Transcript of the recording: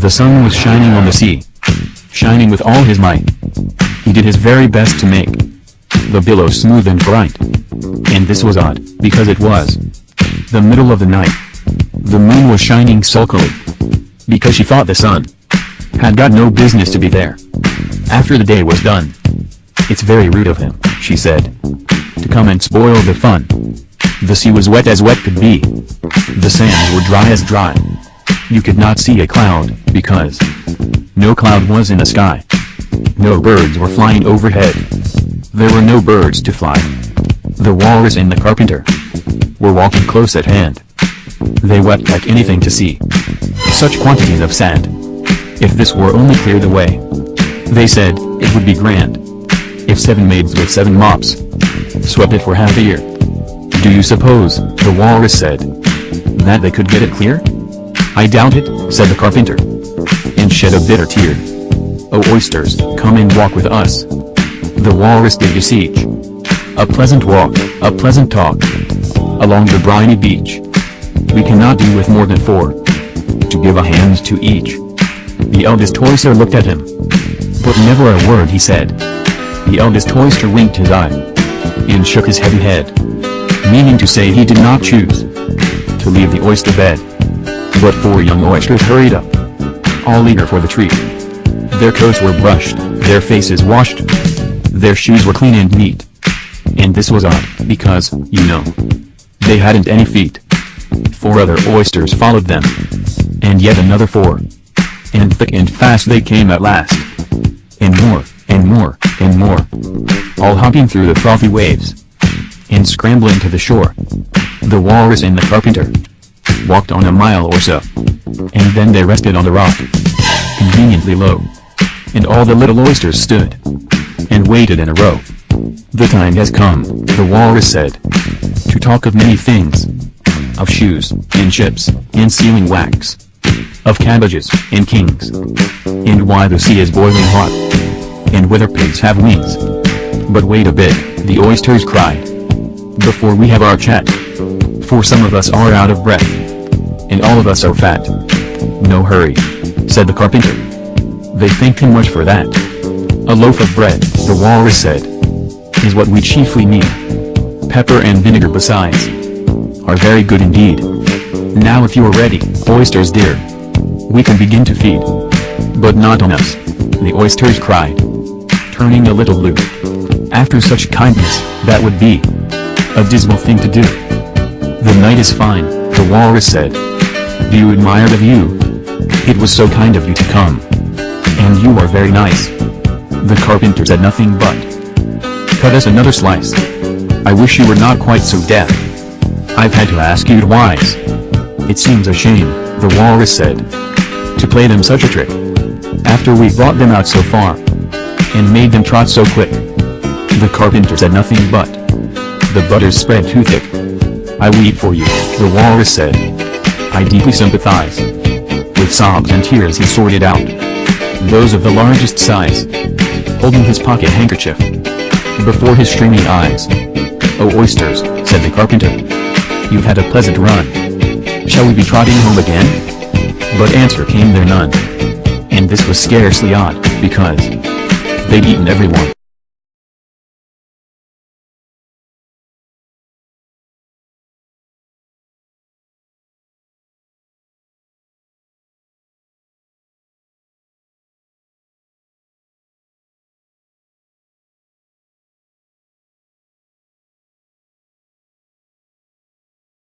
The sun was shining on the sea, shining with all his might. He did his very best to make the billows smooth and bright. And this was odd, because it was the middle of the night. The moon was shining sulkily, because she thought the sun had got no business to be there. After the day was done, "It's very rude of him," she said, "to come and spoil the fun." The sea was wet as wet could be. The sands were dry as dry. You could not see a cloud, because no cloud was in the sky. No birds were flying overhead. There were no birds to fly. The walrus and the carpenter were walking close at hand. They wept like anything to see such quantities of sand. If this were only cleared away, they said, it would be grand. If 7 maids with 7 mops swept it for half a year. Do you suppose, the walrus said, that they could get it clear? I doubt it, said the carpenter, and shed a bitter tear. Oh oysters, come and walk with us. The walrus did beseech. A pleasant walk, a pleasant talk, along the briny beach. We cannot do with more than 4, to give a hand to each. The eldest oyster looked at him, but never a word he said. The eldest oyster winked his eye, and shook his heavy head, meaning to say he did not choose to leave the oyster bed. But 4 young oysters hurried up, all eager for the treat. Their coats were brushed, their faces washed, their shoes were clean and neat. And this was odd, because, you know, they hadn't any feet. 4 other oysters followed them, and yet another 4. And thick and fast they came at last. And more, and more, and more, all hopping through the frothy waves, and scrambling to the shore. The walrus and the carpenter walked on a mile or so, and then they rested on the rock, conveniently low. And all the little oysters stood and waited in a row. The time has come, the walrus said, to talk of many things. Of shoes, and ships, and sealing wax. Of cabbages, and kings. And why the sea is boiling hot. And whether pigs have wings. But wait a bit, the oysters cried, before we have our chat. For some of us are out of breath, and all of us are fat. No hurry, said the carpenter. They think too much for that. A loaf of bread, the walrus said, is what we chiefly need. Pepper and vinegar besides are very good indeed. Now if you are ready, oysters dear, we can begin to feed. But not on us, the oysters cried, turning a little blue. After such kindness, that would be a dismal thing to do. The night is fine, the walrus said. Do you admire the view? It was so kind of you to come. And you are very nice. The carpenter said nothing but, cut us another slice. I wish you were not quite so deaf. I've had to ask you twice. It seems a shame, the walrus said, to play them such a trick, after we brought them out so far, and made them trot so quick. The carpenter said nothing but, the butter's spread too thick. I weep for you, the walrus said. I deeply sympathize. With sobs and tears he sorted out those of the largest size, holding his pocket handkerchief before his streaming eyes. Oh oysters, said the carpenter, you've had a pleasant run. Shall we be trotting home again? But answer came there none. And this was scarcely odd, because they'd eaten everyone.